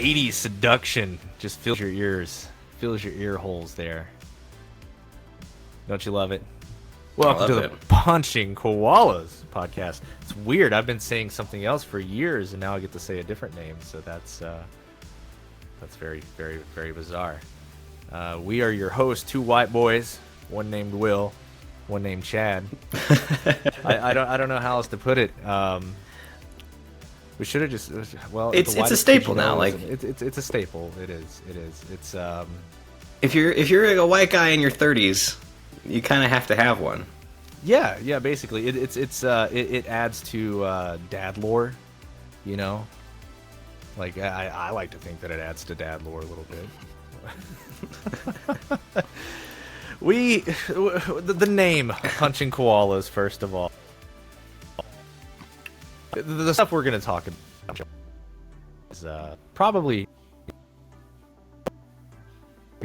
80s seduction just fills your ears, fills your ear holes there. Don't you love it? Welcome to the Punching Koalas podcast. It's weird. I've been saying something else for years, and now I get to say a different name. So that's very, very, very bizarre. We are your hosts, two white boys, one named Will, one named Chad. I don't know how else to put it. We should have just it's a staple now. Like it's a staple. It is. It's if you're a white guy in your 30s, you kind of have to have one. Yeah. Basically, it adds to dad lore. You know, like I like to think that it adds to dad lore a little bit. The name Punching Koalas, first of all. The stuff we're going to talk about is probably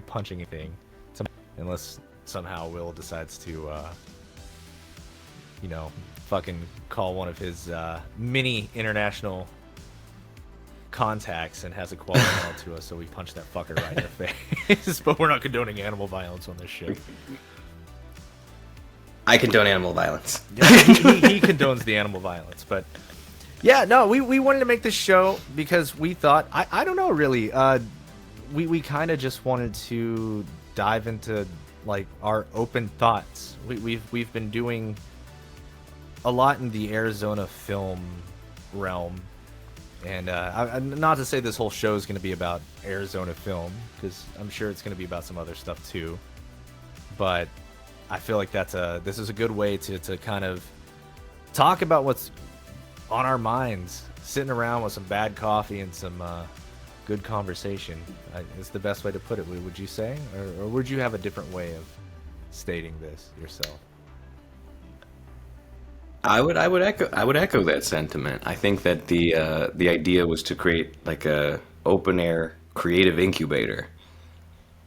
punching anything, unless somehow Will decides to, fucking call one of his mini international contacts and has a quality mail to us, so we punch that fucker right in the face. But we're not condoning animal violence on this shit. I condone animal violence. Yeah, he condones the animal violence, but yeah, no, we wanted to make this show because we thought, I don't know really, we kind of just wanted to dive into like our open thoughts. We've been doing a lot in the Arizona film realm, and not to say this whole show is going to be about Arizona film, because I'm sure it's going to be about some other stuff too, but I feel like this is a good way to kind of talk about what's on our minds, sitting around with some bad coffee and some good conversation. It's the best way to put it, would you say? Or would you have a different way of stating this yourself? I would echo that sentiment. I think that the idea was to create like a open air creative incubator.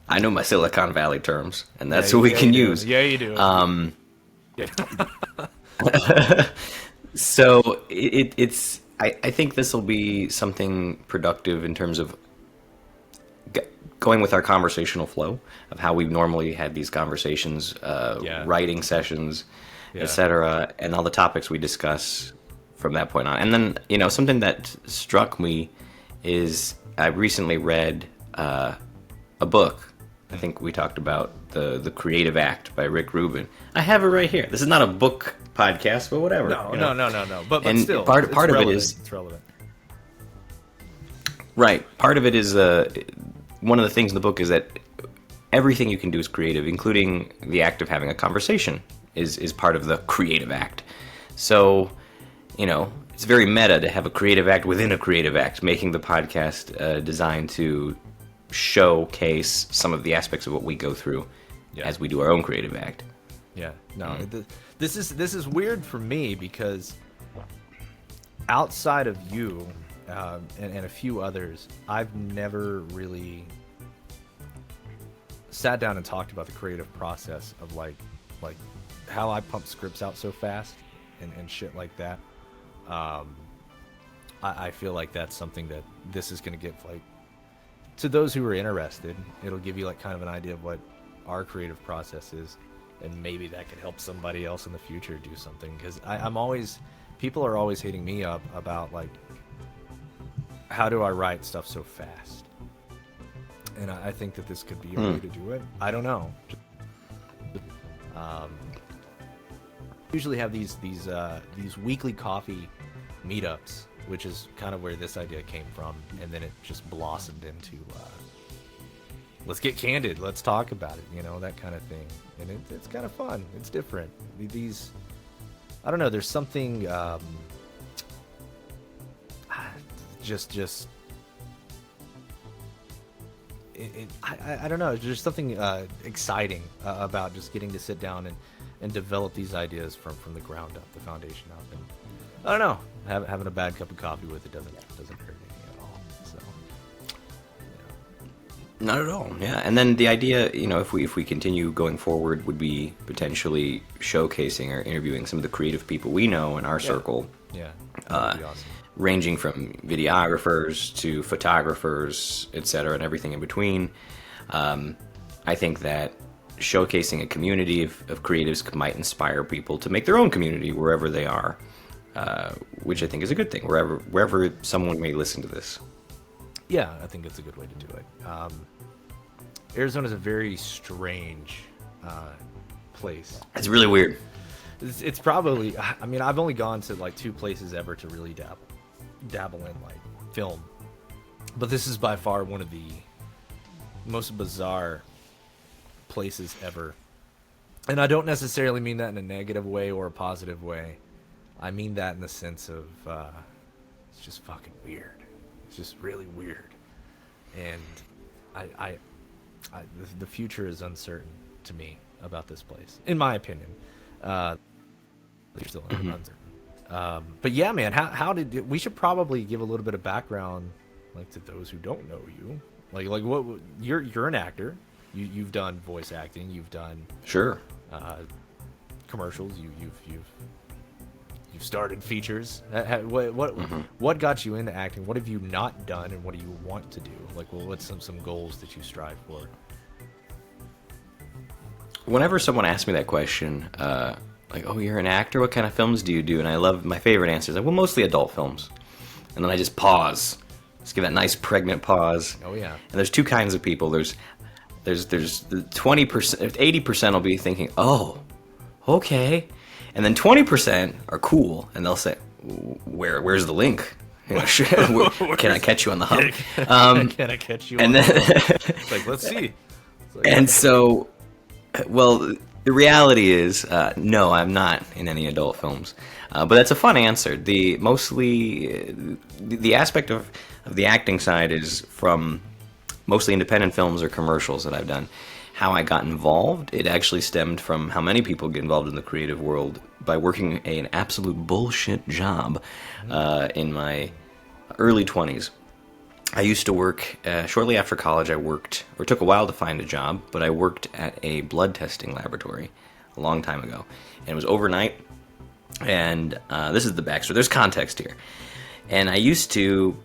I know my Silicon Valley terms, and that's what we can use. Yeah, you do. So it's. I think this will be something productive in terms of going with our conversational flow of how we've normally had these conversations, writing sessions, etc., and all the topics we discuss from that point on. And then, something that struck me is I recently read a book. I think we talked about the Creative Act by Rick Rubin. I have it right here. This is not a book podcast, but whatever. No. But and still, part of it is it's relevant. Right. Part of it is one of the things in the book is that everything you can do is creative, including the act of having a conversation is part of the creative act. So, it's very meta to have a creative act within a creative act, making the podcast designed to showcase some of the aspects of what we go through as we do our own creative act. Yeah, no, this is weird for me because outside of you and a few others, I've never really sat down and talked about the creative process of like how I pump scripts out so fast and shit like that. I feel like that's something that this is going to give like, to those who are interested, it'll give you like kind of an idea of what our creative process is, and maybe that could help somebody else in the future do something. Because people are always hitting me up about like, how do I write stuff so fast? And I think that this could be a way to do it. I don't know. Usually have these weekly coffee meetups, which is kind of where this idea came from, and then it just blossomed into let's get candid, let's talk about it, that kind of thing. And it's kind of fun. It's different. These, I don't know, there's something I don't know, there's something exciting about just getting to sit down and develop these ideas from the ground up, the foundation up. And I don't know, having a bad cup of coffee with it doesn't hurt anything at all. So, Not at all. Yeah, and then the idea, if we continue going forward, would be potentially showcasing or interviewing some of the creative people we know in our circle. Yeah, that'd be awesome. ranging from videographers to photographers, etc., and everything in between. I think that showcasing a community of creatives might inspire people to make their own community wherever they are, which I think is a good thing, wherever someone may listen to this. Yeah, I think it's a good way to do it. Arizona is a very strange place. It's really weird. It's probably, I mean, I've only gone to like 2 places ever to really dabble in like film, but this is by far one of the most bizarre places ever. And I don't necessarily mean that in a negative way or a positive way. I mean that in the sense of it's just fucking weird. It's just really weird, and the future is uncertain to me about this place, in my opinion. They're still uncertain. But yeah, man, how did we should probably give a little bit of background, like, to those who don't know you. Like what you're an actor. You've done voice acting. You've done commercials. You've started features. What got you into acting? What have you not done, and what do you want to do? Like, what's some goals that you strive for? Whenever someone asks me that question, like, oh, you're an actor, what kind of films do you do? And I love, my favorite answer is like, well, mostly adult films. And then I just pause. Just give that nice pregnant pause. Oh yeah. And there's 2 kinds of people. There's the 20%, 80% will be thinking, oh, okay. And then 20% are cool, and they'll say, where's the link? You know, can I catch you on the hub? Can I catch you on the hub? It's like, let's see. Like, and so, well, the reality is, no, I'm not in any adult films. But that's a fun answer. The aspect of the acting side is from mostly independent films or commercials that I've done. How I got involved, it actually stemmed from how many people get involved in the creative world by working an absolute bullshit job in my early 20s. I used to work, shortly after college, it took a while to find a job, but I worked at a blood testing laboratory a long time ago. And it was overnight, and this is the backstory. There's context here. And I used to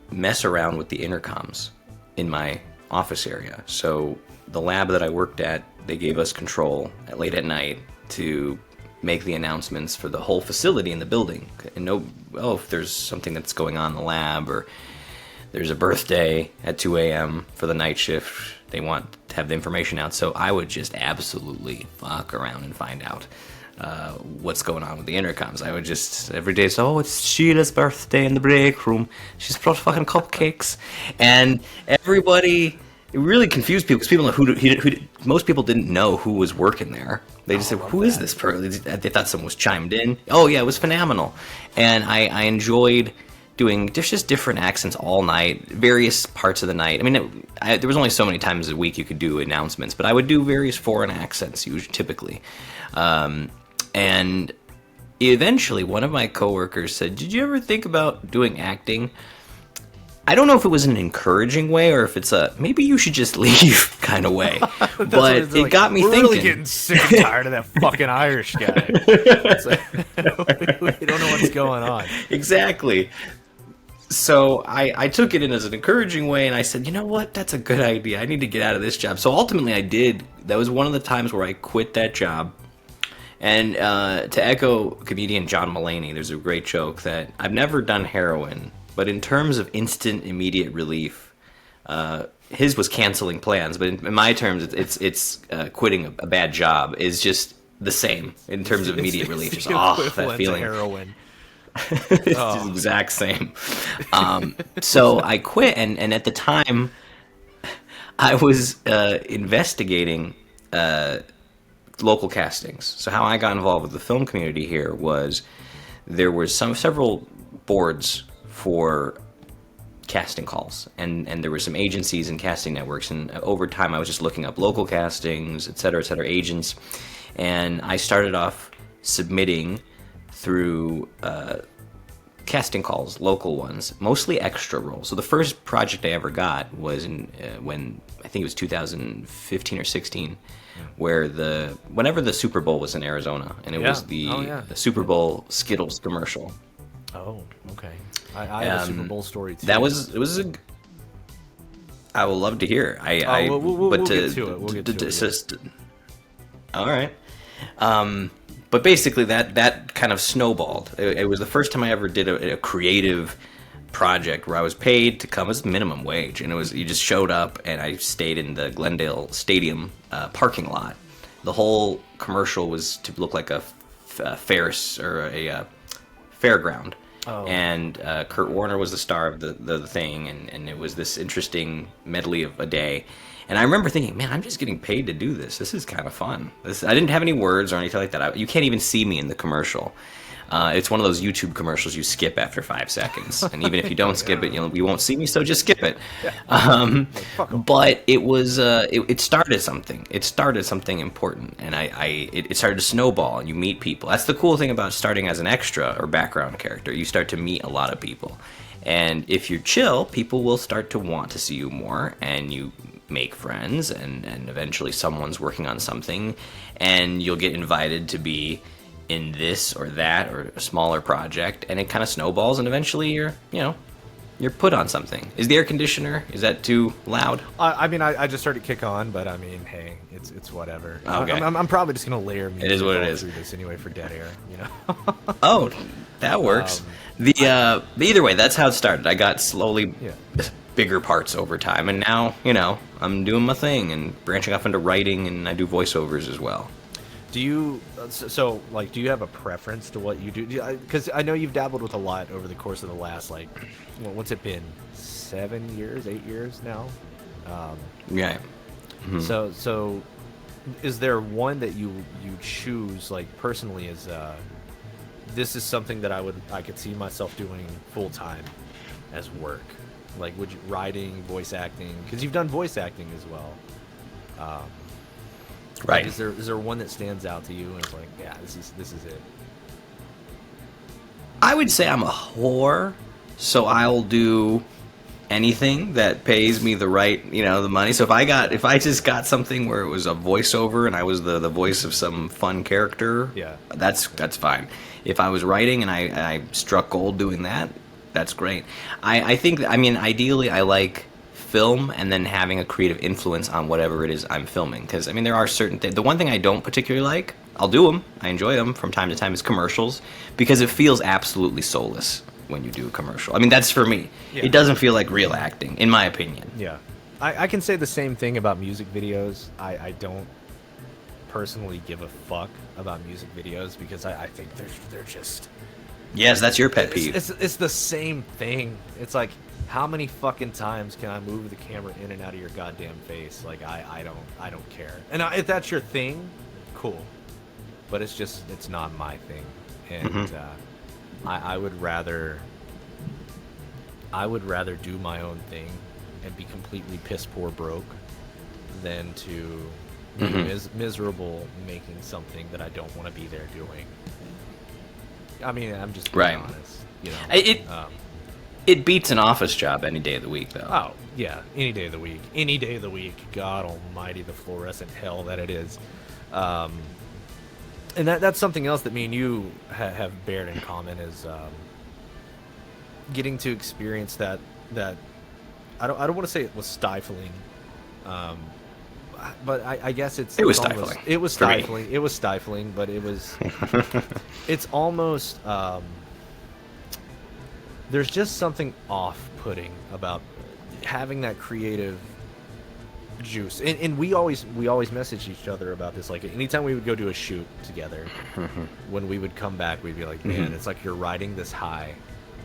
mess around with the intercoms in my office area. So the lab that I worked at, they gave us control late at night to make the announcements for the whole facility in the building. And if there's something that's going on in the lab, or there's a birthday at 2 a.m. for the night shift, they want to have the information out. So I would just absolutely fuck around and find out what's going on with the intercoms. I would just every day say, oh, it's Sheila's birthday in the break room. She's brought fucking cupcakes. And everybody, it really confused people, because most people didn't know who was working there. They just said, who is this person? They thought someone was chimed in. Oh yeah, it was phenomenal. And I enjoyed doing just different accents all night, various parts of the night. I mean, there was only so many times a week you could do announcements, but I would do various foreign accents, typically. And eventually, one of my coworkers said, did you ever think about doing acting? I don't know if it was an encouraging way or if it's a maybe you should just leave kind of way, but it got me thinking. We're really getting sick and tired of that fucking Irish guy. It's like, we don't know what's going on. Exactly. So I took it in as an encouraging way, and I said, you know what, that's a good idea. I need to get out of this job. So ultimately I did. That was one of the times where I quit that job. And to echo comedian John Mulaney, there's a great joke that I've never done heroin, but in terms of instant, immediate relief, his was canceling plans. But in my terms, it's quitting a bad job is just the same in terms of immediate relief. Just that feeling. Heroin. It's the exact same. So I quit, and at the time, I was investigating local castings. So how I got involved with the film community here was there were several boards for casting calls, and there were some agencies and casting networks, and over time I was just looking up local castings, et cetera, agents, and I started off submitting through casting calls, local ones, mostly extra roles. So the first project I ever got was when I think it was 2015 or 16, where whenever the Super Bowl was in Arizona, and it was the Super Bowl Skittles commercial. Oh, okay. I have a Super Bowl story too. I will love to hear. We'll get to it. We'll get to it. All right. But basically, that kind of snowballed. It was the first time I ever did a creative project where I was paid to come as minimum wage, and you just showed up, and I stayed in the Glendale Stadium parking lot. The whole commercial was to look like a Ferris or a fairground. Oh. And Kurt Warner was the star of the thing, and it was this interesting medley of a day. And I remember thinking, man, I'm just getting paid to do this. This is kind of fun. I didn't have any words or anything like that. You can't even see me in the commercial. It's one of those YouTube commercials you skip after 5 seconds. And even if you don't skip it, you won't see me, so just skip it. But it was, it started something. It started something important. And it started to snowball, and you meet people. That's the cool thing about starting as an extra or background character. You start to meet a lot of people. And if you're chill, people will start to want to see you more, and you make friends, and eventually someone's working on something, and you'll get invited to be in this or that or a smaller project, and it kind of snowballs, and eventually you're put on something. Is the air conditioner, is that too loud? I mean, I just started to kick on, but I mean, hey, it's whatever. Okay. I'm probably just gonna layer music. It is what it is. Through this anyway for dead air, Oh, that works. Either way, that's how it started. I got slowly bigger parts over time, and now I'm doing my thing and branching off into writing, and I do voiceovers as well. Do you do you have a preference to what you do? Because I know you've dabbled with a lot over the course of the last what's it been, 7 years, 8 years now? Yeah. Mm-hmm. So is there one that you choose personally as this is something that I could see myself doing full time as work? Would you writing, voice acting? Because you've done voice acting as well. Right. Is there one that stands out to you and it's this is it? I would say I'm a whore, so I'll do anything that pays me the right, the money. So if I just got something where it was a voiceover and I was the voice of some fun character, that's fine. If I was writing and I struck gold doing that, that's great. I think, ideally I like film and then having a creative influence on whatever it is I'm filming. Because, there are certain things. The one thing I don't particularly like, I'll do them, I enjoy them from time to time, is commercials. Because it feels absolutely soulless when you do a commercial. That's for me. Yeah. It doesn't feel like real acting, in my opinion. Yeah. I can say the same thing about music videos. I don't personally give a fuck about music videos because I think they're just... Yes, that's your pet peeve. It's the same thing. It's like, how many fucking times can I move the camera in and out of your goddamn face? I don't care. And if that's your thing, cool. But it's not my thing. And I would rather do my own thing and be completely piss poor broke than to be miserable making something that I don't want to be there doing. I'm just being honest. It beats an office job any day of the week, though. Oh, yeah, any day of the week. Any day of the week. God almighty, the fluorescent hell that it is. And that's something else that me and you have bared in common is getting to experience that I don't want to say it was stifling, but I guess it was stifling. It was stifling. It was stifling, but it was. It's almost. There's just something off-putting about having that creative juice, and we always messaged each other about this. Anytime we would go do a shoot together, when we would come back, we'd be like, "Man, it's like you're riding this high,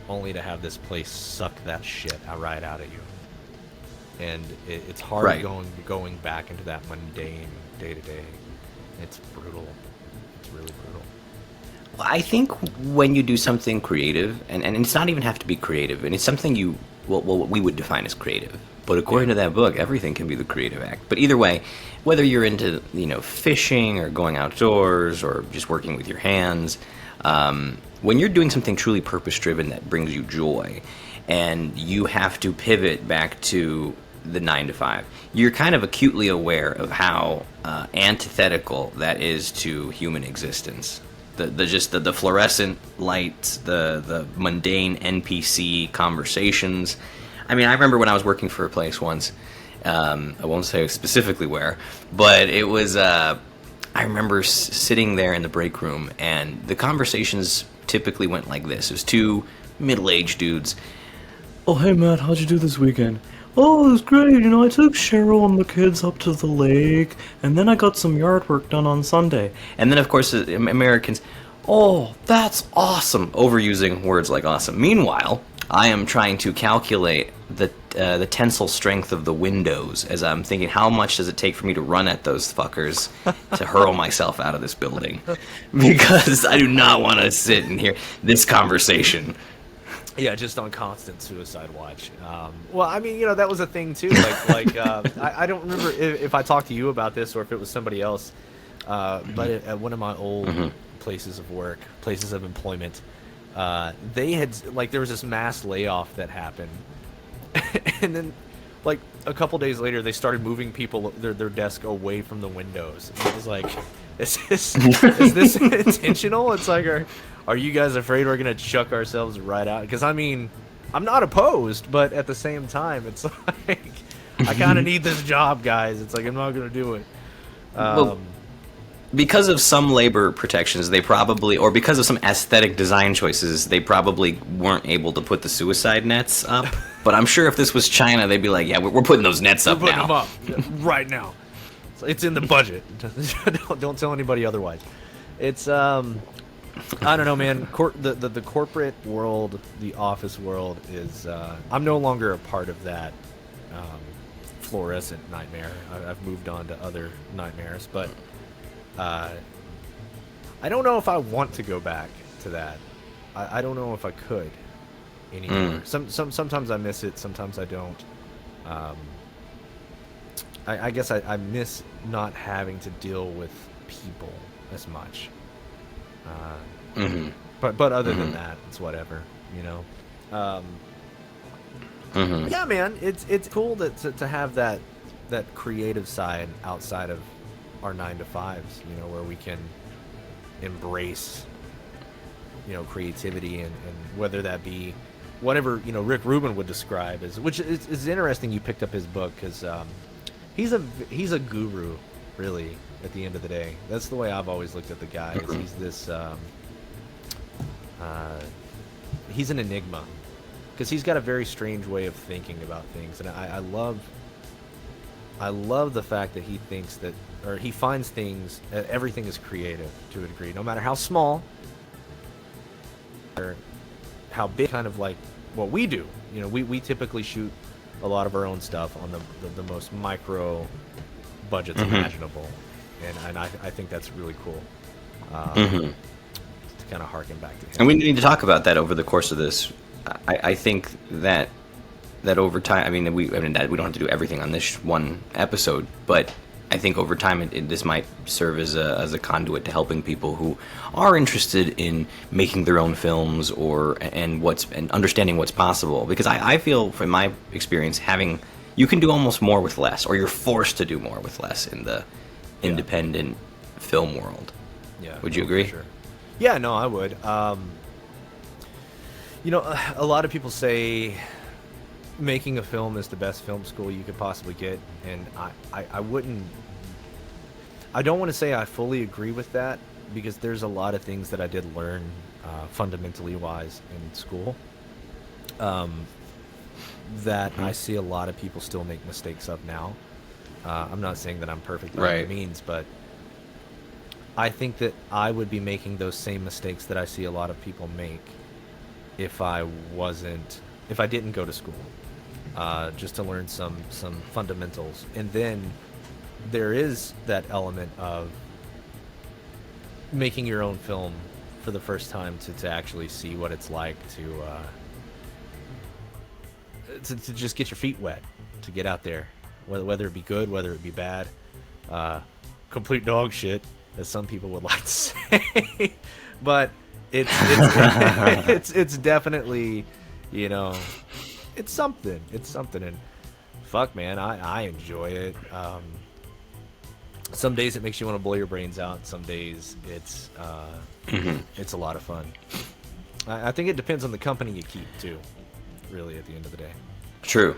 only to have this place suck that shit right out of you." And it's hard going back into that mundane day to day. It's brutal. It's really brutal. Well, I think when you do something creative, and it's not even have to be creative, and it's something what we would define as creative. But according to that book, everything can be the creative act. But either way, whether you're into fishing or going outdoors or just working with your hands, when you're doing something truly purpose-driven that brings you joy, and you have to pivot back to the 9 to 5, you're kind of acutely aware of how antithetical that is to human existence. the fluorescent lights, the mundane NPC conversations. I mean, I remember when I was working for a place once. I won't say specifically where, but it was. I remember sitting there in the break room, and the conversations typically went like this: it was two middle-aged dudes. Oh, hey Matt, how'd you do this weekend? Oh, it was great. You know, I took Cheryl and the kids up to the lake, and then I got some yard work done on Sunday. And then, of course, Americans, oh, that's awesome, overusing words like awesome. Meanwhile, I am trying to calculate the tensile strength of the windows as I'm thinking, how much does it take for me to run at those fuckers to hurl myself out of this building? Because I do not want to sit and hear this conversation. Yeah, just on constant suicide watch. Well, I mean, that was a thing too. I don't remember if I talked to you about this or if it was somebody else. But at one of my old places of work, places of employment, they had there was this mass layoff that happened, and then a couple days later they started moving people their desk away from the windows. And it was like, is this intentional? It's like, are you guys afraid we're gonna chuck ourselves right out? Because I mean, I'm not opposed, but at the same time, it's like I kind of need this job, guys. It's like I'm not gonna do it. Well, because of some labor protections, they probably, or because of some aesthetic design choices, they probably weren't able to put the suicide nets up. But I'm sure if this was China, they'd be like, yeah, we're putting those nets up now. We're putting them up right now. It's in the budget. Don't tell anybody otherwise. It's I don't know, man. The corporate world, the office world is. I'm no longer a part of that fluorescent nightmare. I've moved on to other nightmares, but I don't know if I want to go back to that. I don't know if I could anymore. Sometimes I miss it. Sometimes I don't. I guess I miss not having to deal with people as much. But other than that, it's whatever, Yeah, man, it's cool to have that creative side outside of our 9-to-5s, where we can embrace, creativity and whether that be whatever Rick Rubin would describe as, which is interesting. You picked up his book because he's a guru, really. At the end of the day, that's the way I've always looked at the guy. Is he's this he's an enigma because he's got a very strange way of thinking about things, and I love the fact that he thinks that, or he finds things, everything is creative to a degree, no matter how small or how big. Kind of like what we do, we typically shoot a lot of our own stuff on the most micro budgets imaginable. And I think that's really cool. To kind of harken back to him. And we need to talk about that over the course of this. I think that over time, we don't have to do everything on this one episode, but I think over time this might serve as a conduit to helping people who are interested in making their own films and understanding what's possible. Because I feel, from my experience, you can do almost more with less, or you're forced to do more with less in the independent film world. Yeah. Would you agree? Sure. Yeah, no, I would. A lot of people say making a film is the best film school you could possibly get, and I wouldn't. I don't want to say I fully agree with that, because there's a lot of things that I did learn fundamentally wise in school that I see a lot of people still make mistakes of now. I'm not saying that I'm perfect by any means, but I think that I would be making those same mistakes that I see a lot of people make if I didn't go to school, just to learn some fundamentals. And then there is that element of making your own film for the first time to actually see what it's like to just get your feet wet, to get out there. Whether it be good, whether it be bad, complete dog shit, as some people would like to say, but it's definitely, it's something, and fuck, man, I enjoy it. some days it makes you want to blow your brains out. Some days it's a lot of fun. I think it depends on the company you keep too. Really, at the end of the day. True.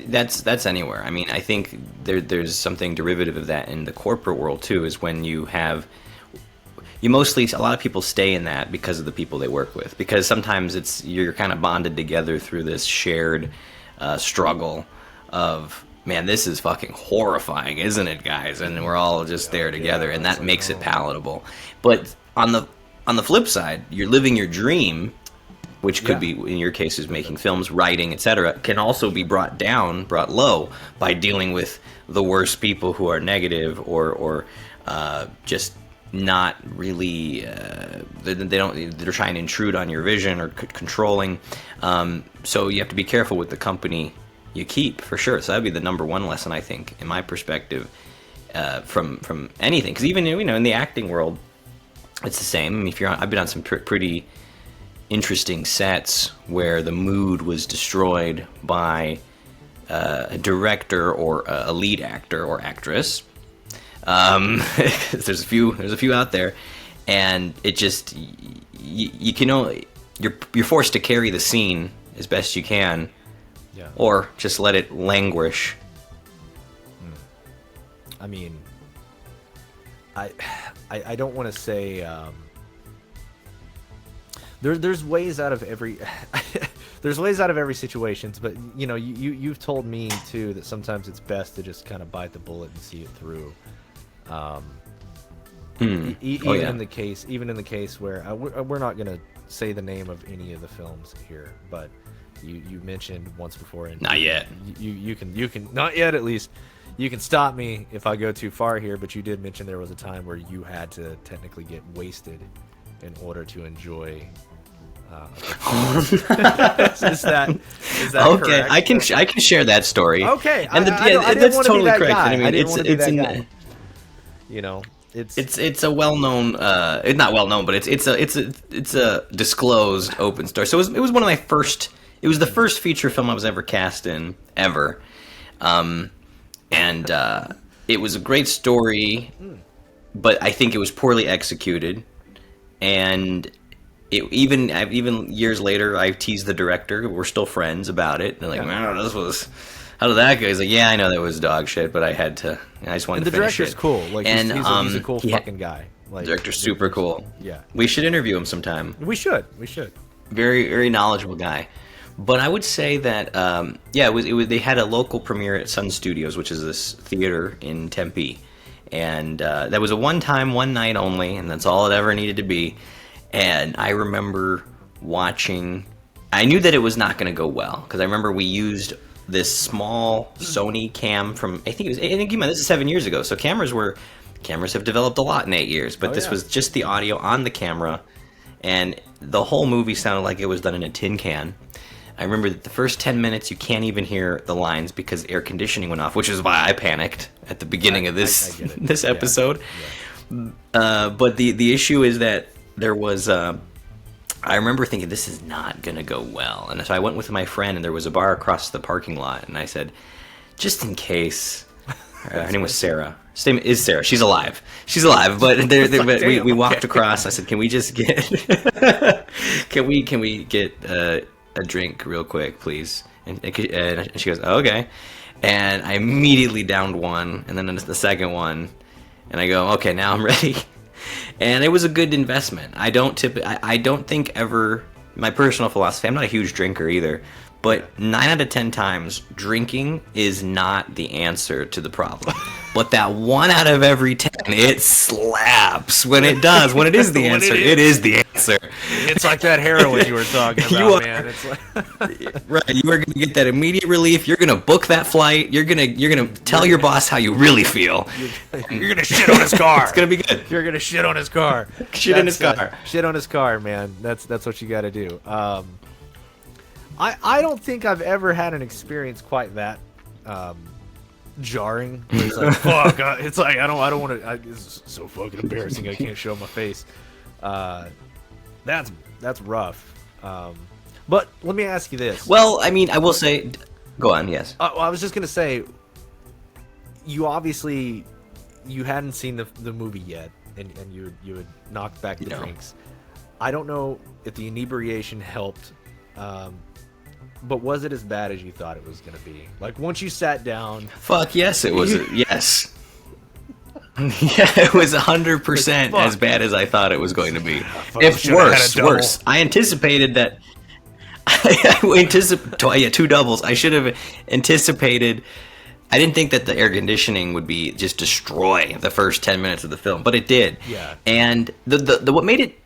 That's anywhere. I mean, I think there's something derivative of that in the corporate world too. Is when you mostly, a lot of people stay in that because of the people they work with. Because sometimes you're kind of bonded together through this shared struggle of, man, this is fucking horrifying, isn't it, guys? And we're all just there together, and that makes it palatable. But on the flip side, you're living your dream, which could be, in your case, is making films, writing, etc., can also be brought low by dealing with the worst people who are negative or just not really they're trying to intrude on your vision or controlling. So you have to be careful with the company you keep, for sure. So that'd be the number one lesson, I think, in my perspective, from anything. Because even in the acting world, it's the same. I mean, I've been on some pretty interesting sets where the mood was destroyed by a director or a lead actor or actress. There's a few out there, and it just you can only you're forced to carry the scene as best you can, or just let it languish. I mean, I don't want to say. There's ways out of every there's ways out of every situation, but you've told me too that sometimes it's best to just kind of bite the bullet and see it through. Even in the case where we're not gonna say the name of any of the films here, but you mentioned once before, and not yet. You can not yet, at least. You can stop me if I go too far here, but you did mention there was a time where you had to technically get wasted in order to enjoy. Is that okay? Correct? I can share that story. Okay, and that's totally correct. Guy. I mean, it's a well-known, not well-known, but it's a disclosed open story. So it was one of my first. It was the first feature film I was ever cast in ever, and it was a great story, but I think it was poorly executed, and. Even years later, I teased the director. We're still friends about it. They're like, man, how did that go? He's like, yeah, I know that was dog shit, but I just wanted to finish it. The director's cool. Like, and he's a cool fucking guy. Like, the director's super cool. Yeah. We should interview him sometime. We should. Very, very knowledgeable guy. But I would say that, it was. They had a local premiere at Sun Studios, which is this theater in Tempe. And that was a one night only, and that's all it ever needed to be. And I remember watching. I knew that it was not going to go well because I remember we used this small Sony cam from. I think this is 7 years ago. So cameras have developed a lot in 8 years. But this was just the audio on the camera, and the whole movie sounded like it was done in a tin can. I remember that the first 10 minutes you can't even hear the lines because air conditioning went off, which is why I panicked at the beginning of this this episode. Yeah. But the issue is that. There was, I remember thinking, this is not going to go well. And so I went with my friend, and there was a bar across the parking lot. And I said, just in case, her name was Sarah. Her name is Sarah. She's alive. But we walked across. I said, can we just get, can we get a drink real quick, please? And she goes, oh, okay. And I immediately downed one, and then the second one. And I go, okay, now I'm ready. And it was a good investment. I don't think ever, my personal philosophy, I'm not a huge drinker either, but 9 out of 10 times, drinking is not the answer to the problem. But that 1 out of every 10, it slaps when it does. When it is the answer, it is the answer. It's like that heroin you were talking about, man. It's like right, you are going to get that immediate relief. You're going to book that flight. You're going to tell your boss how you really feel. You're going to shit on his car. It's going to be good. You're going to shit on his car. Shit on his car. Shit on his car, man. That's what you got to do. I don't think I've ever had an experience quite that jarring. Where it's like, fuck. It's like I don't want to. It's so fucking embarrassing. I can't show my face. That's rough. But let me ask you this. Well, I mean, I will say, go on. Yes. Well, I was just gonna say, you obviously you hadn't seen the movie yet, and you had knocked back the drinks. I don't know if the inebriation helped, but was it as bad as you thought it was going to be? Like, once you sat down... Fuck yes, it was. Yes. Yeah, it was 100% as bad as I thought it was going to be. If worse. I anticipated that... two doubles. I should have anticipated... I didn't think that the air conditioning would be just destroy the first 10 minutes of the film, but it did. Yeah. And the what made it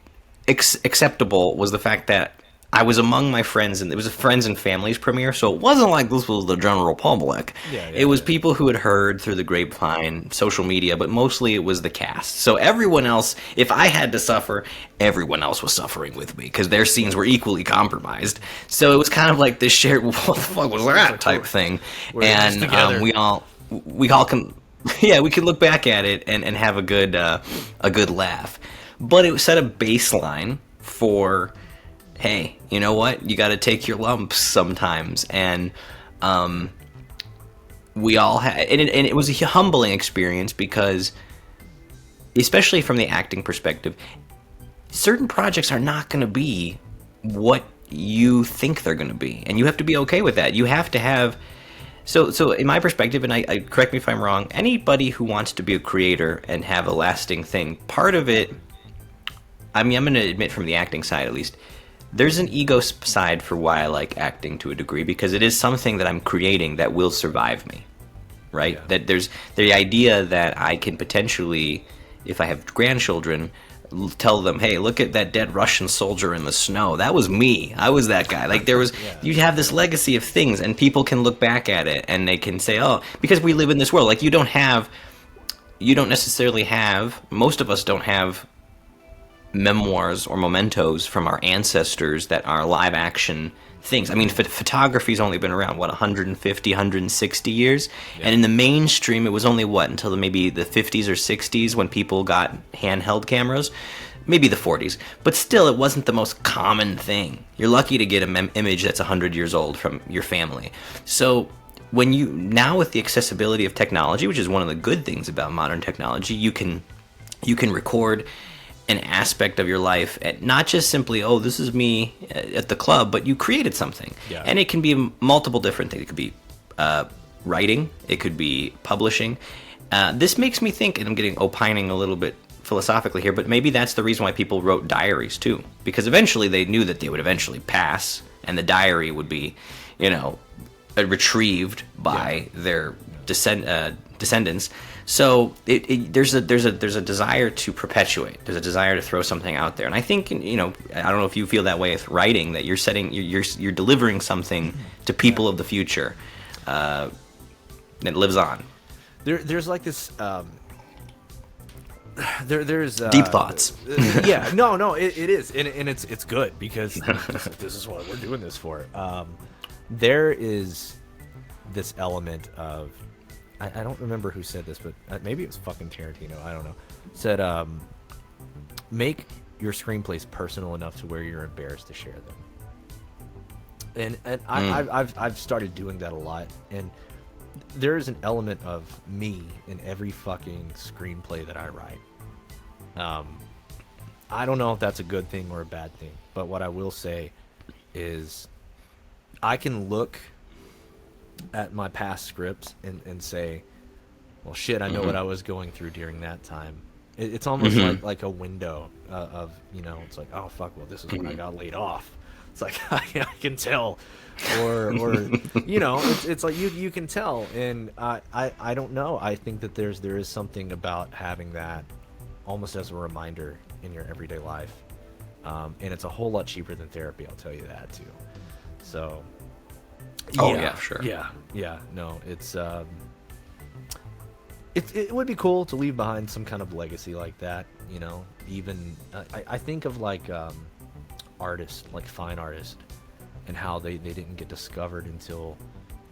acceptable was the fact that I was among my friends, and it was a friends and families premiere, so it wasn't like this was the general public. It was people who had heard through the grapevine, social media, but mostly it was the cast. So everyone else, if I had to suffer, everyone else was suffering with me, because their scenes were equally compromised. So it was kind of like this shared, what the fuck was that type thing. And we all can, we could look back at it and have a good laugh. But it set a baseline for... hey, you know what? You got to take your lumps sometimes, and we all had, and it was a humbling experience because, especially from the acting perspective, certain projects are not going to be what you think they're going to be, and you have to be okay with that. You have to have, so in my perspective, and I correct me if I'm wrong, anybody who wants to be a creator and have a lasting thing, part of it, I mean, I'm going to admit from the acting side at least, there's an ego side for why I like acting to a degree, because it is something that I'm creating that will survive me, right? Yeah. That there's the idea that I can potentially, if I have grandchildren, tell them, hey, look at that dead Russian soldier in the snow. That was me. I was that guy. Like, there was, you have this legacy of things, and people can look back at it and they can say, oh, because we live in this world. Like, you don't necessarily have, most of us don't have memoirs or mementos from our ancestors that are live action things. I mean, photography's only been around, 150, 160 years? Yeah. And in the mainstream, it was only, until maybe the 50s or 60s when people got handheld cameras? Maybe the 40s. But still, it wasn't the most common thing. You're lucky to get an image that's 100 years old from your family. So now with the accessibility of technology, which is one of the good things about modern technology, you can record an aspect of your life, and not just simply, oh, this is me at the club, but you created something. Yeah. And it can be multiple different things. It could be writing, it could be publishing. This makes me think, and I'm opining a little bit philosophically here, but maybe that's the reason why people wrote diaries too, because eventually they knew that they would eventually pass, and the diary would be, retrieved by their descendants. So there's a desire to perpetuate. There's a desire to throw something out there, and I think I don't know if you feel that way with writing, that you're delivering something to people of the future that lives on. There's like this. There's deep thoughts. No, it is, and it's good because this is what we're doing this for. There is this element of. I don't remember who said this, but maybe it was fucking Tarantino. I don't know. Said, make your screenplays personal enough to where you're embarrassed to share them. And I've started doing that a lot. And there is an element of me in every fucking screenplay that I write. I don't know if that's a good thing or a bad thing, but what I will say is I can look at my past scripts and say, well, shit, I know what I was going through during that time. It's almost like a window of, it's like, oh, fuck, well, this is when I got laid off. It's like, I can tell. Or it's like you can tell. And I don't know. I think that there is something about having that almost as a reminder in your everyday life. And it's a whole lot cheaper than therapy, I'll tell you that, too. So... sure. Yeah. No, it's it would be cool to leave behind some kind of legacy like that. Even I think of like artists, like fine artists, and how they didn't get discovered until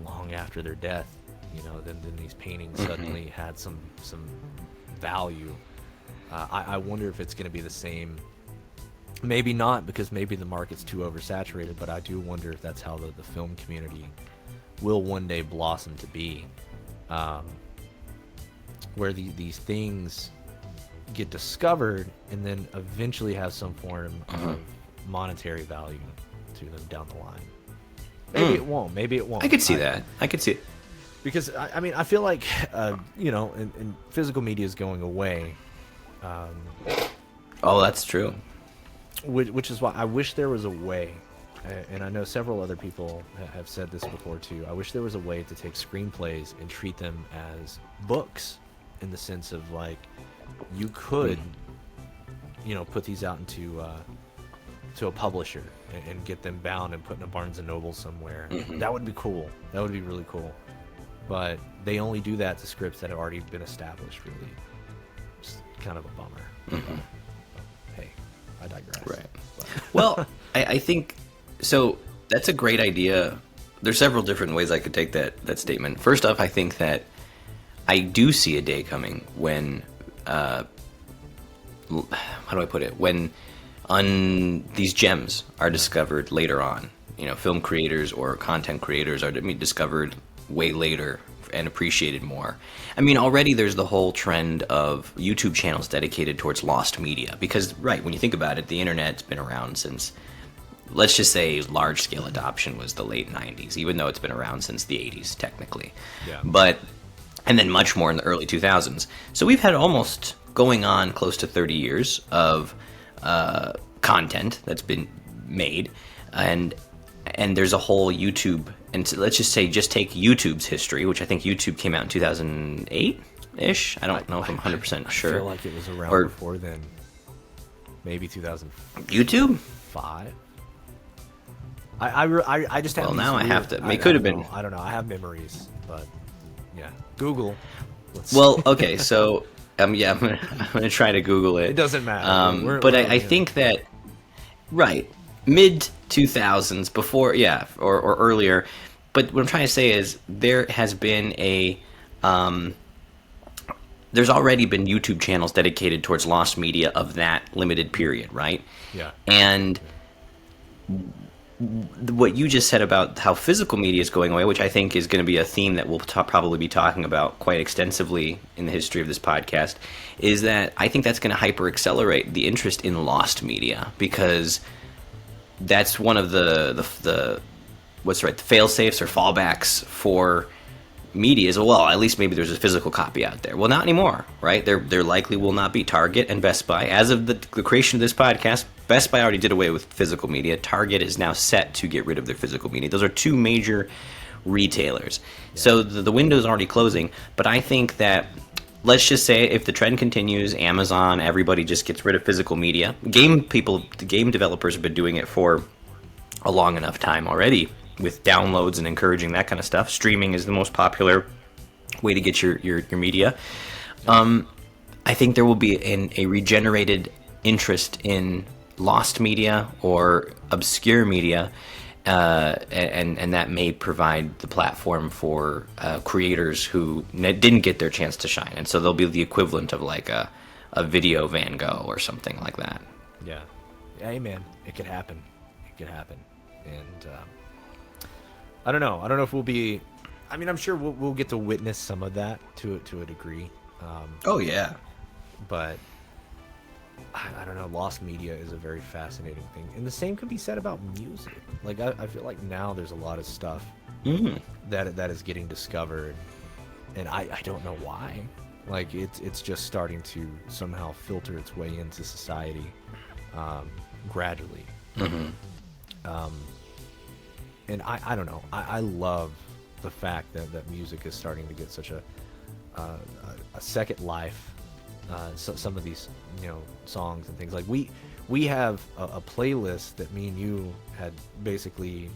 long after their death. Then these paintings suddenly had some value. I wonder if it's going to be the same. Maybe not, because maybe the market's too oversaturated, but I do wonder if that's how the film community will one day blossom to be. where these things get discovered and then eventually have some form of monetary value to them down the line. Maybe it won't. Maybe it won't. I could see that. I could see it. Because, I mean, I feel like, and physical media is going away. Oh, that's true. Which is why I wish there was a way, and I know several other people have said this before too, I wish there was a way to take screenplays and treat them as books, in the sense of, like, you could, put these out into to a publisher and get them bound and put in a Barnes and Noble somewhere. That would be cool. That would be really cool. But they only do that to scripts that have already been established, really. It's kind of a bummer. Hey, I digress. Right. Well, I think, so that's a great idea. There's several different ways I could take that statement. First off, I think that I do see a day coming when, how do I put it? When these gems are discovered later on. Film creators or content creators are discovered way later and appreciated more. I mean, already there's the whole trend of YouTube channels dedicated towards lost media. Because, right, when you think about it, the internet's been around since, let's just say large-scale adoption was the late 90s, even though it's been around since the 80s, technically. Yeah. And then much more in the early 2000s. So we've had almost going on close to 30 years of content that's been made. And there's a whole YouTube, and so let's just say, just take YouTube's history, which I think YouTube came out in 2008-ish. I don't know if I'm 100% sure. I feel like it was around before then. Maybe 2005. YouTube? I just have. Well, now I have to. It could have been. I don't know. I have memories, but yeah. Google. Well, okay, so I'm gonna try to Google it. It doesn't matter. But I think that, right, mid 2000s, before, or earlier. But what I'm trying to say is there has been there's already been YouTube channels dedicated towards lost media of that limited period, right? Yeah. And what you just said about how physical media is going away, which I think is going to be a theme that we'll probably be talking about quite extensively in the history of this podcast, is that I think that's going to hyper accelerate the interest in lost media, because that's one of the fail safes or fallbacks for media is, well, at least maybe there's a physical copy out there. Well, not anymore, right? There likely will not be. Target and Best Buy, as of the creation of this podcast, Best Buy already did away with physical media. Target is now set to get rid of their physical media. Those are two major retailers. Yeah. So the window's already closing. But I think that, let's just say, if the trend continues, Amazon, everybody just gets rid of physical media. Game developers have been doing it for a long enough time already, with downloads and encouraging that kind of stuff. Streaming is the most popular way to get your media. I think there will be a regenerated interest in lost media or obscure media, and that may provide the platform for creators who didn't get their chance to shine. And so they'll be the equivalent of like a video Van Gogh or something like that. Yeah. Hey, man, it could happen. It could happen. And I don't know. I don't know if we'll be. I mean, I'm sure we'll get to witness some of that to a degree. Oh yeah. But I don't know. Lost media is a very fascinating thing, and the same could be said about music. Like I feel like now there's a lot of stuff that is getting discovered, and I don't know why. Like it's just starting to somehow filter its way into society gradually. And I don't know. I love the fact that music is starting to get such a second life. So some of these songs and things, like we have a playlist that me and you had basically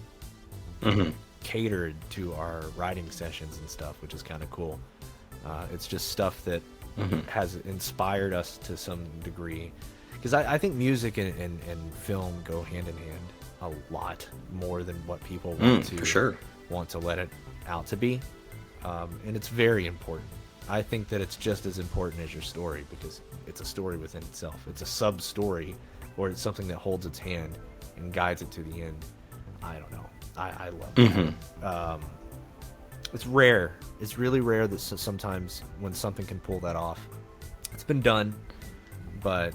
catered to our writing sessions and stuff, which is kind of cool. It's just stuff that has inspired us to some degree, because I think music and film go hand in hand a lot more than what people want to for sure. want to let it out to be, and it's very important. I think that it's just as important as your story, because it's a story within itself. It's a sub story, or it's something that holds its hand and guides it to the end. I don't know. I love that. It's rare. It's really rare that sometimes when something can pull that off. It's been done, but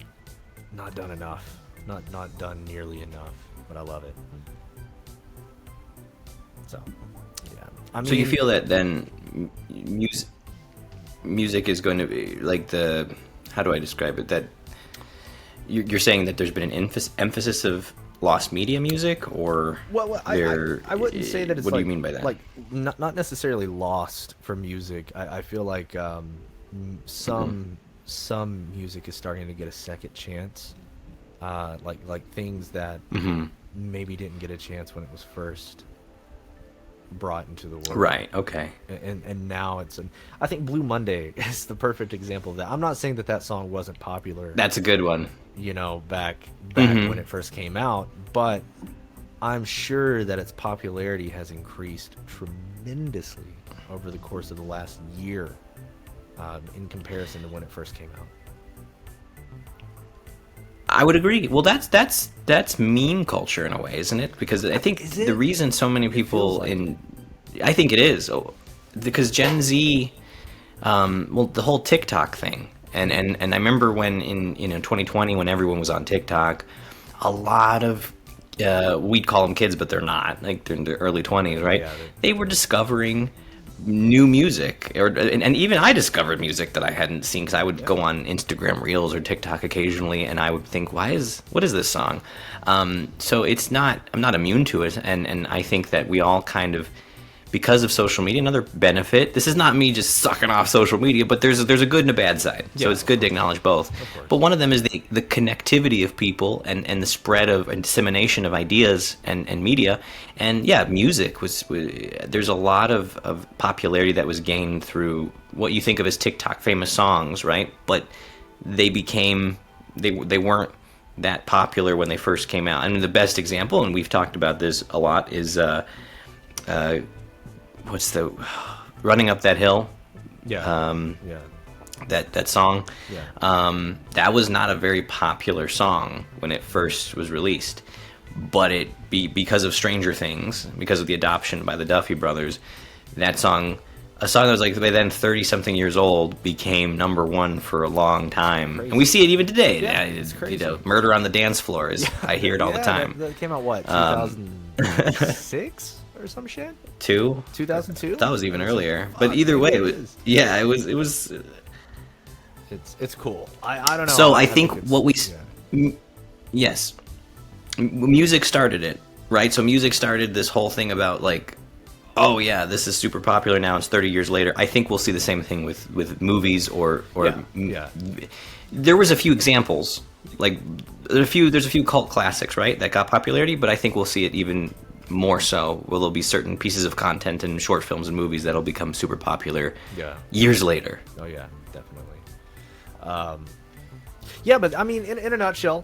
not done enough. Not done nearly enough. But I love it. So, yeah. I mean, so you feel that then music is going to be like how do I describe it? That you're saying that there's been an emphasis of lost media music, or I wouldn't say that it's what do you mean by that? Like not necessarily lost for music. I feel like some music is starting to get a second chance, like things that maybe didn't get a chance when it was first brought into the world. Right. Okay. And now I think Blue Monday is the perfect example of that. I'm not saying that song wasn't popular. That's a good one. Back when it first came out, but I'm sure that its popularity has increased tremendously over the course of the last year, in comparison to when it first came out. I would agree. Well, that's meme culture in a way, isn't it? Because I think the reason so many people I think it is, because Gen Z, the whole TikTok thing, and I remember when in 2020 when everyone was on TikTok, a lot of we'd call them kids, but they're not. Like they're in their early 20s, right? Yeah, they were discovering new music, and even I discovered music that I hadn't seen, because I would go on Instagram Reels or TikTok occasionally, and I would think, what is this song? So I'm not immune to it, and I think that we all kind of, because of social media, another benefit. This is not me just sucking off social media, but there's a good and a bad side. So it's good to acknowledge both. But one of them is the connectivity of people and the spread of and dissemination of ideas and media. And yeah, music there's a lot of popularity that was gained through what you think of as TikTok famous songs, right? But they weren't that popular when they first came out. I mean, the best example, and we've talked about this a lot, is what's the Running Up That Hill? Yeah. That song. Yeah. That was not a very popular song when it first was released, but because of Stranger Things, because of the adoption by the Duffy Brothers, that song, a song that was like by then 30-something years old, became number one for a long time. Crazy. And we see it even today. Yeah, it's crazy. Murder on the Dance Floor I hear it all the time. That came out, what, 2006? Or some shit. 2002. That was even earlier. But either way, it was. It's cool. I don't know. So I think yes, music started it, right? So music started this whole thing about like, oh yeah, this is super popular now. It's 30 years later. I think we'll see the same thing with movies or. Yeah. There was a few examples, like there's a few cult classics, right, that got popularity, but I think we'll see it even more so, where there'll be certain pieces of content in short films and movies that'll become super popular years later. Oh yeah, definitely. Yeah, but I mean, in a nutshell,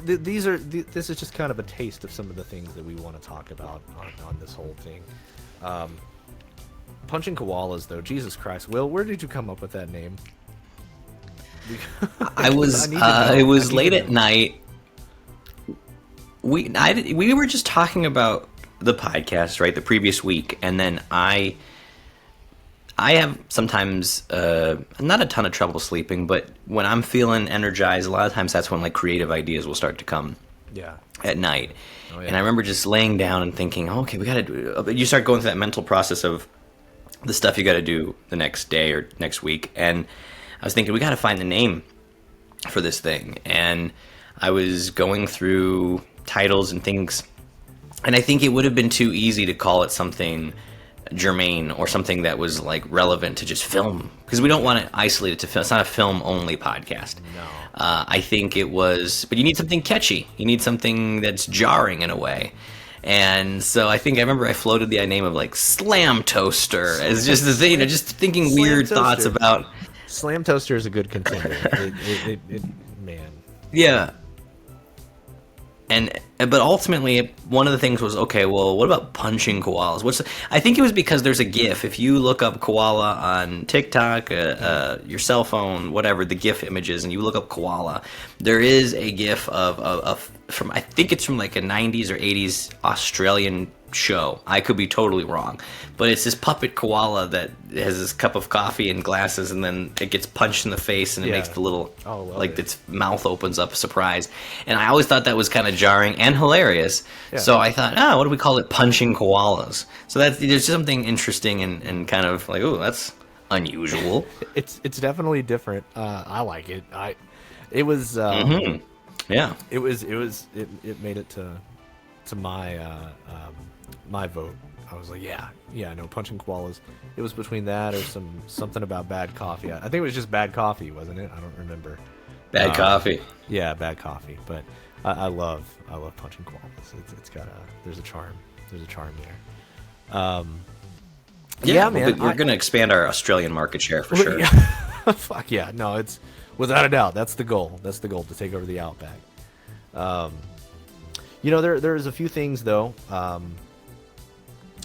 this is just kind of a taste of some of the things that we want to talk about on this whole thing. Punching Koalas, though, Jesus Christ, Will, where did you come up with that name? It was late at night. We were just talking about the podcast, right, the previous week, and then I have sometimes not a ton of trouble sleeping, but when I'm feeling energized, a lot of times that's when like creative ideas will start to come. Yeah. At night. Oh, yeah. And I remember just laying down and thinking, okay, we got to do. You start going through that mental process of the stuff you got to do the next day or next week, and I was thinking we got to find the name for this thing, and I was going through titles and things, and I think it would have been too easy to call it something germane or something that was like relevant to just film, because we don't want to isolate it to film. It's not a film only podcast. No. I think it was, but you need something catchy. You need something that's jarring in a way. And so I remember I floated the name of like Slam Toaster as just the thing, just thinking weird thoughts about. Slam Toaster is a good contender. Man. Yeah. But ultimately, one of the things was, okay, well, what about punching koalas? I think it was because there's a GIF. If you look up koala on TikTok, your cell phone, whatever, the GIF images, and you look up koala, there is a GIF of I think it's from like a 90s or 80s Australian show. I could be totally wrong, but it's this puppet koala that has this cup of coffee and glasses, and then it gets punched in the face, and it makes the little its mouth opens up, surprise. And I always thought that was kind of jarring and hilarious. Yeah. So I thought, what do we call it? Punching koalas. So there's something interesting and kind of like, oh, that's unusual. It's definitely different. I like it. It was yeah. It made it to my my vote. I was like, no, punching koalas. It was between that or something about bad coffee. I think it was just bad coffee, wasn't it? I don't remember. Bad coffee. Yeah, bad coffee. But I love punching koalas. It's got there's a charm there. Yeah, man. We're gonna expand our Australian market share for sure. Fuck yeah. No, it's without a doubt. That's the goal. That's the goal, to take over the Outback. There's a few things though.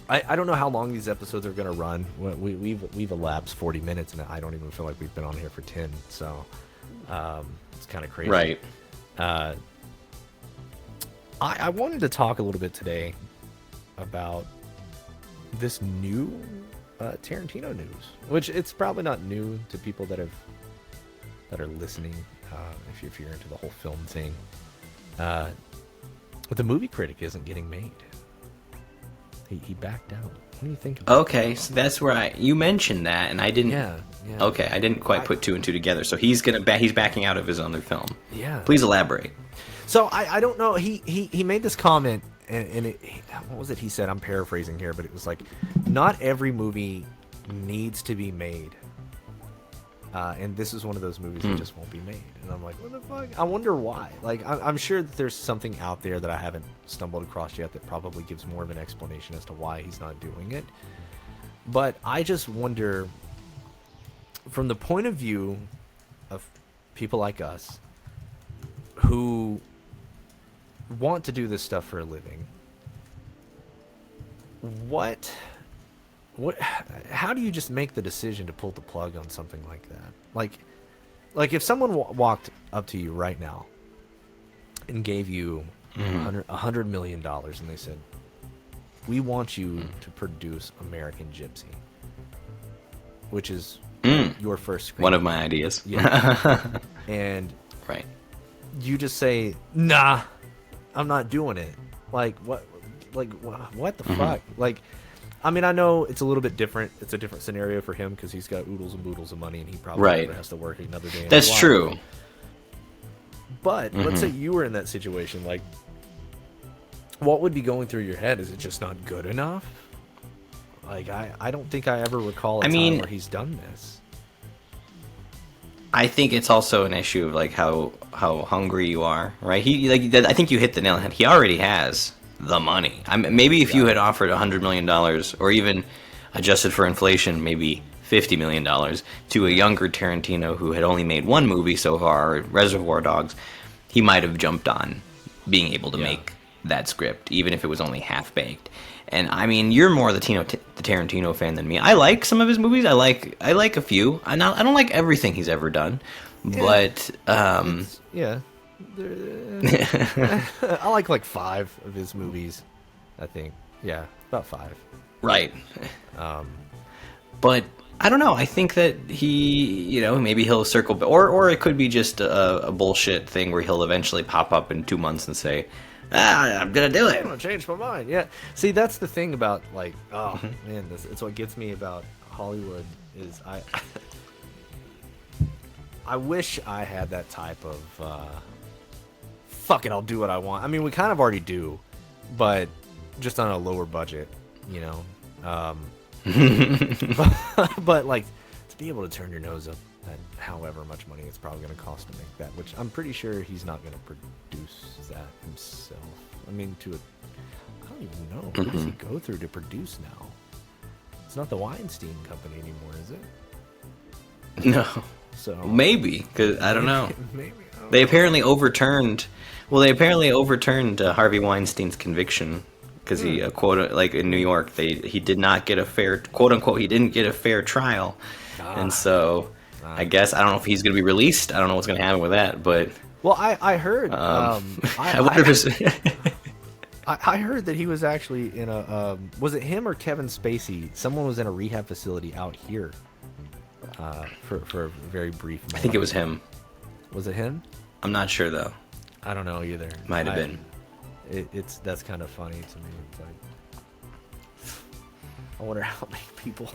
I don't know how long these episodes are gonna run. We've elapsed 40 minutes, and I don't even feel like we've been on here for 10. So it's kind of crazy. Right. I wanted to talk a little bit today about this new Tarantino news, which it's probably not new to people that are listening. If you're into the whole film thing, but the movie critic isn't getting made. He backed out. What do you think about Okay, so that's where you mentioned that, and I didn't. Yeah. Okay, I didn't quite put two and two together. So he's backing out of his other film. Yeah. Please elaborate. So I don't know. He made this comment, and what was it he said? I'm paraphrasing here, but it was like, not every movie needs to be made. And this is one of those movies that just won't be made. And I'm like, what the fuck? I wonder why. Like, I'm sure that there's something out there that I haven't stumbled across yet that probably gives more of an explanation as to why he's not doing it. But I just wonder, from the point of view of people like us who want to do this stuff for a living, how do you just make the decision to pull the plug on something like that? Like if someone walked up to you right now and gave you $100 million, and they said, we want you to produce American Gypsy, which is your first screen. One of my ideas. Yeah. And right. You just say, nah, I'm not doing it. Like, what the fuck? Like, I mean, I know it's a little bit different. It's a different scenario for him because he's got oodles and boodles of money, and he probably never has to work another day. That's true. But let's say you were in that situation. Like, what would be going through your head? Is it just not good enough? Like, I don't think I ever recall a time where he's done this. I think it's also an issue of like how hungry you are, right? I think you hit the nail on the head. He already has the money. Maybe if you had offered $100 million, or even adjusted for inflation, maybe $50 million to a younger Tarantino who had only made one movie so far, Reservoir Dogs, he might have jumped on being able to make that script, even if it was only half baked. And I mean, you're more the Tarantino fan than me. I like some of his movies. I like a few. I don't like everything he's ever done, but I like 5 of his movies, I think. Yeah, about 5. Right. But I don't know. I think that he, maybe he'll circle, or it could be just a bullshit thing where he'll eventually pop up in 2 months and say, I'm gonna do it. I'm gonna change my mind. Yeah. See, that's the thing about man, it's what gets me about Hollywood is I wish I had that type of fuck it, I'll do what I want. I mean, we kind of already do, but just on a lower budget, but like to be able to turn your nose up at however much money it's probably going to cost to make that, which I'm pretty sure he's not going to produce that himself. I mean, I don't even know. Who does he go through to produce now? It's not the Weinstein Company anymore, is it? No. So maybe, because I don't know. Maybe. They apparently overturned Harvey Weinstein's conviction because he in New York he did not get a fair he didn't get a fair trial, and so I guess I don't know if he's going to be released. I don't know what's going to happen with that, but Well, I heard. I wonder if I heard that he was actually in a. Was it him or Kevin Spacey? Someone was in a rehab facility out here. For a very brief moment. I think it was him. Was it him? I'm not sure though. I don't know either. Might have been. That's kind of funny to me. It's like, I wonder how many people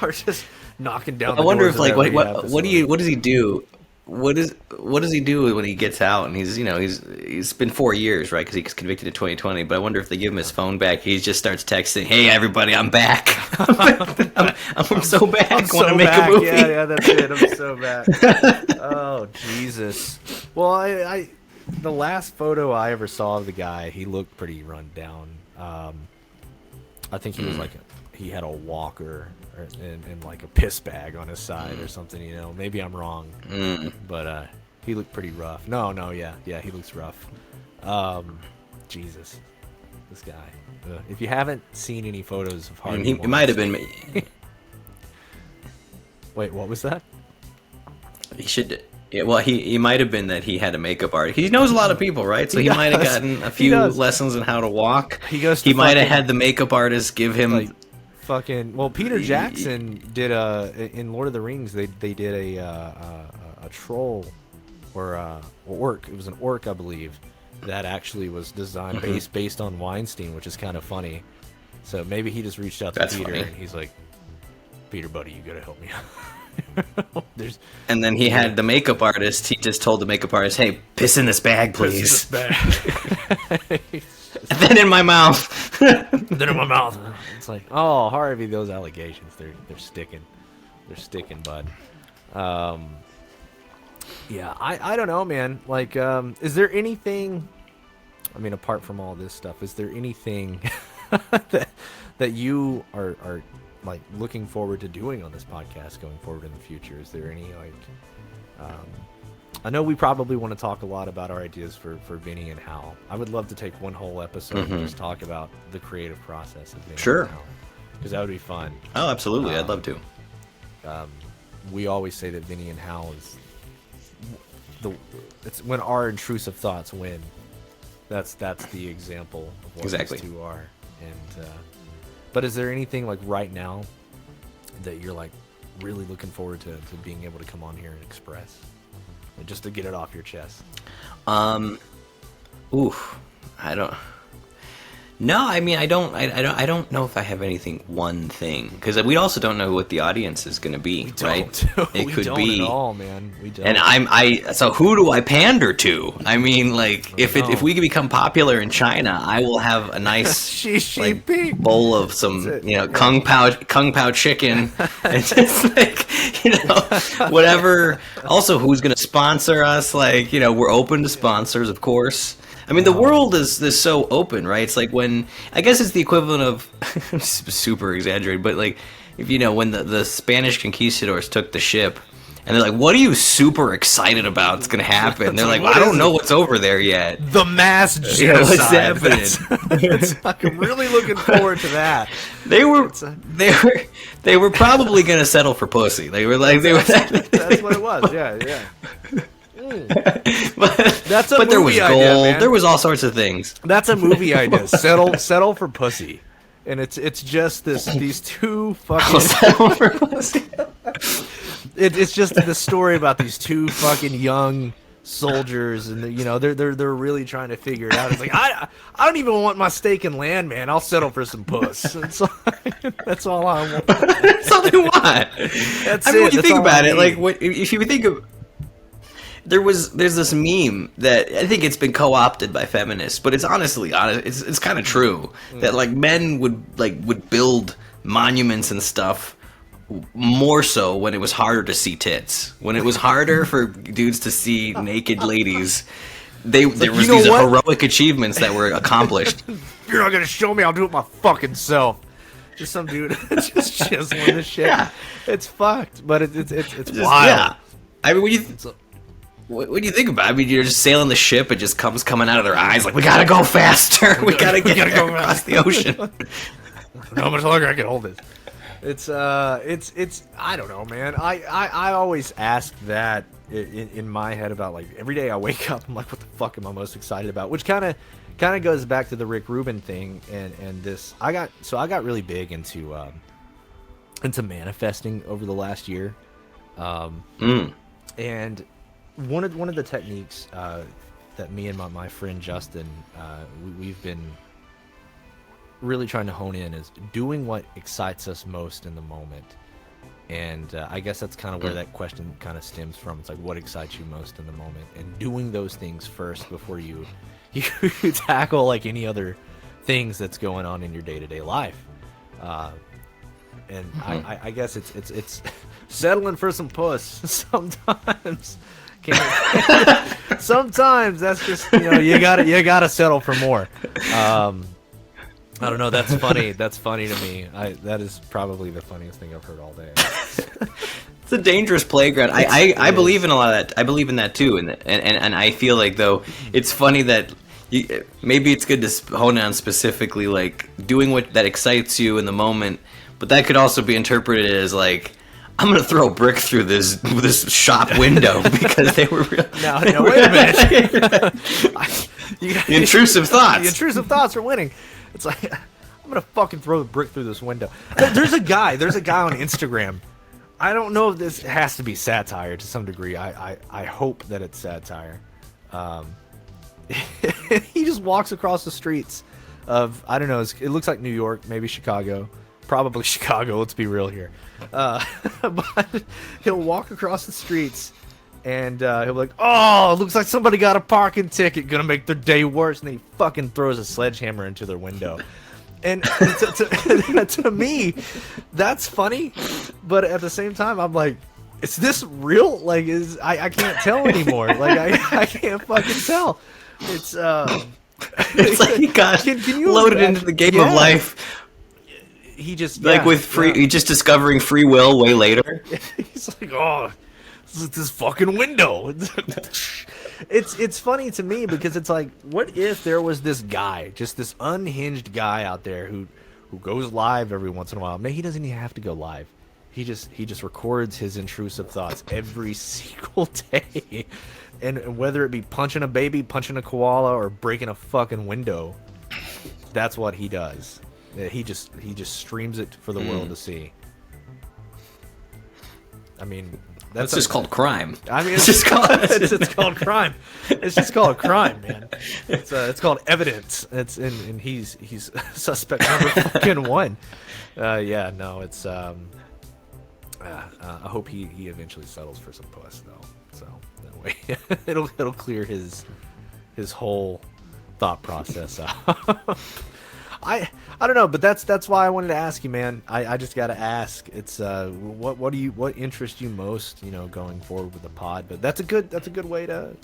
are just knocking down. I wonder if like what does he do? What does he do when he gets out? And he's been 4 years, right? Because he was convicted in 2020. But I wonder if they give him his phone back, he just starts texting, "Hey everybody, I'm back. I'm so back. I want to make a movie." Yeah, that's it. I'm so back. Oh Jesus. Well, I the last photo I ever saw of the guy, he looked pretty run down. I think he was he had a walker and like a piss bag on his side or something, Maybe I'm wrong, but he looked pretty rough. No, yeah, he looks rough. Jesus, this guy. If you haven't seen any photos of Harvey, it might have been. Wait, what was that? He should. Yeah, well, he might have been that he had a makeup artist. He knows a lot of people, right? So he might have gotten a few lessons on how to walk. He might have had the makeup artist give him Peter Jackson did in Lord of the Rings. They did a troll or orc. It was an orc, I believe, that actually was designed based on Weinstein, which is kind of funny. So maybe he just reached out to Peter and he's like, "Peter, buddy, you gotta help me out." And then he had the makeup artist. He just told the makeup artist, "Hey, piss in this bag, please." And then in my mouth. It's like, oh, Harvey, those allegations, they're sticking. They're sticking, bud. Yeah, I don't know, man. Like, is there anything, I mean, apart from all this stuff, is there anything that you are like looking forward to doing on this podcast going forward in the future? Is there any I know we probably want to talk a lot about our ideas for Vinny and Hal. I would love to take one whole episode and just talk about the creative process of Vinny and Hal, because that would be fun. Oh, absolutely. I'd love to. We always say that Vinny and Hal is it's when our intrusive thoughts win. That's the example of what these two are. And but is there anything like right now that you're like really looking forward to being able to come on here and express, and just to get it off your chest? I don't. No, I mean, I don't know if I have anything. One thing, because we also don't know what the audience is going to be, right? It could be at all, man. We don't. And so who do I pander to? I mean, like, if we can become popular in China, I will have a nice bowl of some, kung pao chicken, and just like, whatever. Also, who's going to sponsor us? Like, we're open to sponsors, of course. I mean, the world is so open, right? It's like when, I guess it's the equivalent of, super exaggerated, but like, if when the Spanish conquistadors took the ship, and they're like, "What are you super excited about? It's gonna happen." They're like, "I don't know what's over there yet." The mass genocide. What's happening? I'm really looking forward to that. They were probably gonna settle for pussy. That's what it was. Yeah. but there was gold. Idea, there was all sorts of things. That's a movie idea. Settle for pussy, and it's just these two fucking. Settle for pussy. It's just the story about these two fucking young soldiers, and they're really trying to figure it out. It's like I don't even want my stake in land, man. I'll settle for some puss. That's all I want. That's all they want. When you think about it, like if you think of. There's this meme that I think it's been co-opted by feminists, but it's honestly it's kind of true that like men would build monuments and stuff more so when it was harder to see tits, when it was harder for dudes to see naked ladies. There was these heroic achievements that were accomplished. You're not gonna show me. I'll do it my fucking self. Just some dude just chiseling this shit. Yeah. It's fucked, but it's wild. Yeah. I mean, when you think about it, I mean, you're just sailing the ship, it just comes coming out of their eyes like, we gotta go faster. We gotta go across the ocean. I don't know how much longer I can hold this. It's I don't know, man. I always ask that in my head about like every day I wake up, I'm like, what the fuck am I most excited about? Which kind of goes back to the Rick Rubin thing and this. I got really big into manifesting over the last year, and one of the techniques that me and my friend Justin we've been really trying to hone in is doing what excites us most in the moment. And I guess that's kind of where that question kind of stems from. It's like, what excites you most in the moment, and doing those things first before you tackle like any other things that's going on in your day-to-day life. And I guess it's settling for some puss sometimes. Sometimes that's just, you gotta settle for more. I don't know. That's funny. That's funny to me. That is probably the funniest thing I've heard all day. It's a dangerous playground. I believe in a lot of that. I believe in that too, and I feel like though it's funny that maybe it's good to hone on specifically like doing what that excites you in the moment, but that could also be interpreted as like, I'm gonna throw a brick through this shop window because they were real. No, wait a minute. The intrusive thoughts. The intrusive thoughts are winning. It's like, I'm gonna fucking throw the brick through this window. There's a guy on Instagram. I don't know if this has to be satire to some degree. I hope that it's satire. He just walks across the streets of, I don't know, it looks like New York, maybe Chicago. Probably Chicago, let's be real here. But he'll walk across the streets and he'll be like, oh, it looks like somebody got a parking ticket, gonna make their day worse. And he fucking throws a sledgehammer into their window. And to me, that's funny. But at the same time, I'm like, is this real? Like, I can't tell anymore. Like, I can't fucking tell. It's like he got can you loaded imagine? Into the game of life. He just He's just discovering free will way later. He's like, oh, this fucking window. It's funny to me because it's like, what if there was this guy, just this unhinged guy out there who goes live every once in a while? Maybe he doesn't even have to go live. He just records his intrusive thoughts every single day, and whether it be punching a baby, punching a koala, or breaking a fucking window, that's what he does. He just streams it for the world to see. I mean, that's just called crime. I mean, it's called crime. It's just called crime, man. It's called evidence. And he's suspect number fucking one. Yeah, no, it's I hope he eventually settles for some puss though. So that way it'll clear his whole thought process out. I don't know, but that's why I wanted to ask you, man. I just got to ask. It's what interests you most, going forward with the pod? But that's a good way to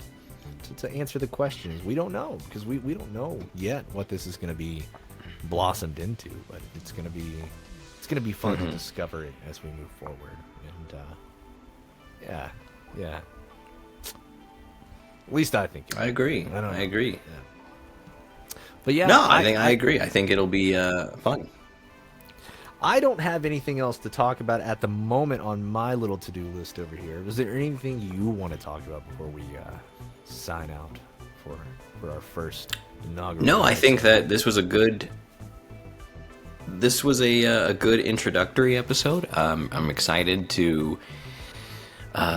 answer the questions. We don't know because we don't know yet what this is going to be blossomed into, but it's going to be fun to discover it as we move forward. And yeah. At least I think. I agree. I agree. Yeah. But yeah, no, I agree. I think it'll be fun. I don't have anything else to talk about at the moment on my little to-do list over here. Was there anything you want to talk about before we sign out for our first inaugural? No, I think that this was a good introductory episode. I'm excited to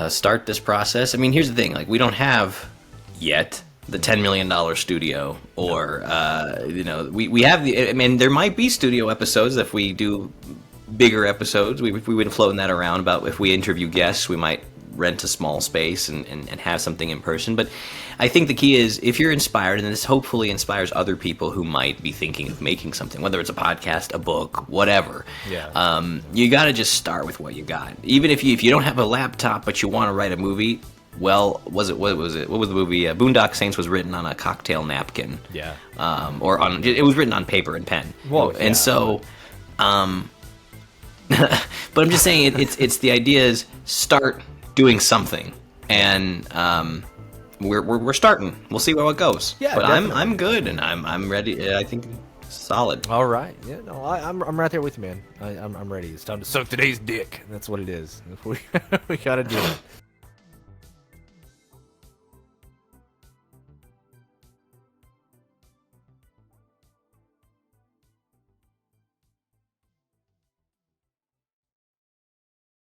start this process. I mean, here's the thing: like, we don't have yet the $10 million studio, or we have the. I mean, there might be studio episodes if we do bigger episodes. We've been floating that around about if we interview guests, we might rent a small space and have something in person. But I think the key is, if you're inspired, and this hopefully inspires other people who might be thinking of making something, whether it's a podcast, a book, whatever. Yeah. You got to just start with what you got. Even if you don't have a laptop but you want to write a movie. Well, what was the movie? Boondock Saints was written on a cocktail napkin. Yeah. It was written on paper and pen. Whoa. And yeah. So, but I'm just saying it's the idea is start doing something, and we're starting. We'll see where it goes. Yeah. But definitely. I'm good, and I'm ready. I think solid. All right. Yeah. No, I'm right there with you, man. I'm ready. It's time to suck today's dick. That's what it is. We gotta do it.